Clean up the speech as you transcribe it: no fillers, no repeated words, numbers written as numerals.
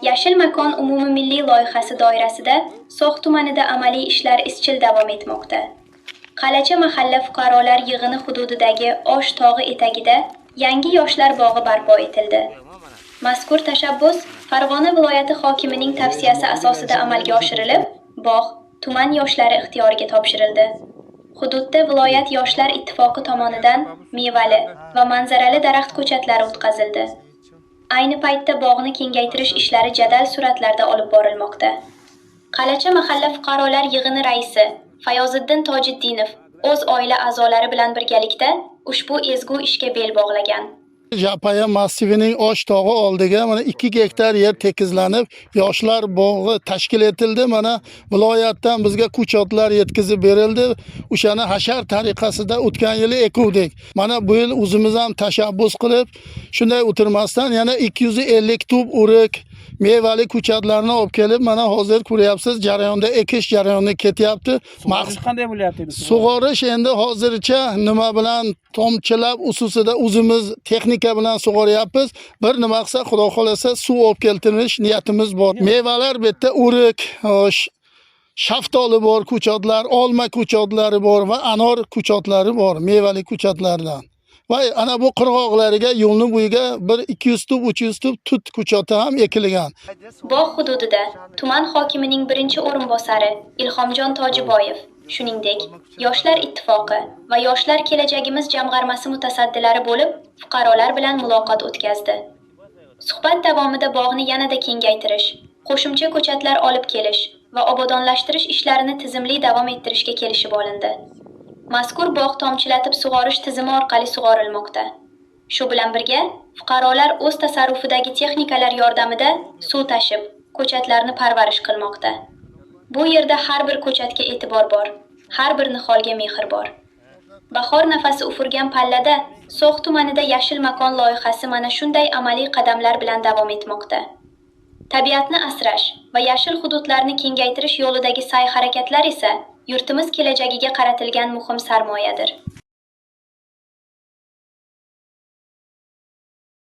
Yashil makon umummilliy loyihasi doirasida So'x tumanida amaliy ishlar izchil davom etmoqda. Qalacha mahalla fuqarolar yig'ini hududidagi Osh tog'i etagida yangi yoshlar bog'i barpo etildi. Mazkur tashabbus Farg'ona viloyati hokimining tavsiyasi asosida amalga oshirilib, bog' tuman yoshlari ixtiyoriga topshirildi. Hududda viloyat yoshlar ittifoqi tomonidan mevali va manzarali daraxt ko'chatlari o'tqazildi. Ayni paytda bog'ni kengaytirish ishlari jadal sur'atlarda olib borilmoqda. Qalacha mahalla fuqarolar yig'ini raisi Fayoziddin Tojiddinov o'z oila a'zolari bilan birgalikda ushbu ezgu ishga bel bog'lagan. Japaya massivining Osh tog'i oldiga mana 2 gektar yer tekizlanib, yoshlar bog'i tashkil etildi. Mana viloyatdan bizga ko'chatlar yetkazib berildi. O'shani hashar tariqasida o'tgan yili ekuvdik. Mana bu yil o'zimiz ham tashabbus qilib, shunday o'tirmasdan yana 250 tub o'rik, mevali ko'chatlarni olib kelib, mana hozir ko'ryapsiz, jarayonda ekish jarayoni ketyapti. Maqsad qanday bo'lyapti endi? Sug'orish endi hozircha nima bilan tomchilab ususida o'zimiz texnika bilan sug'oryapmiz. Bir nima qilsa, xudo xolasa suv olib keltirish niyatimiz bor. Mevalar bu yerda o'rik, shaftoli bor ko'chatlar, olma ko'chatlari bor va anor ko'chatlari bor, mevali ko'chatlardan. Va ana bu qirg'oqlariga, yo'lni bo'yiga bir 200 tub, 300 tub tut ko'chati ham ekilgan. Bog' hududida tuman hokimining birinchi o'rinbosari Ilhomjon Tojiboyev, shuningdek, Yoshlar ittifoqi va Yoshlar kelajagimiz jamg'armasi mutasaddilari bo'lib, fuqarolar bilan muloqot o'tkazdi. Suhbat davomida bog'ni yanada kengaytirish, qo'shimcha ko'chatlar olib kelish va obodonlashtirish ishlarini tizimli davom ettirishga kelishib olindi. Mazkur bog' tomchilatib sug'orish tizimi orqali sug'orilmoqda. Shu bilan birga, fuqarolar o'z tasarrufidagi texnikalar yordamida suv tashib, ko'chatlarni parvarish qilmoqda. Bu yerda har bir ko'chatga e'tibor bor, har bir niholga mehr bor. Bahor nafasi ufurgan pallada So'x tumanida yashil makon loyihasi mana shunday amaliy qadamlar bilan davom etmoqda. Tabiatni asrash va yashil hududlarni kengaytirish yo'lidagi sa'y-harakatlar esa yurtimiz kelajagiga qaratilgan muhim sarmoyadir.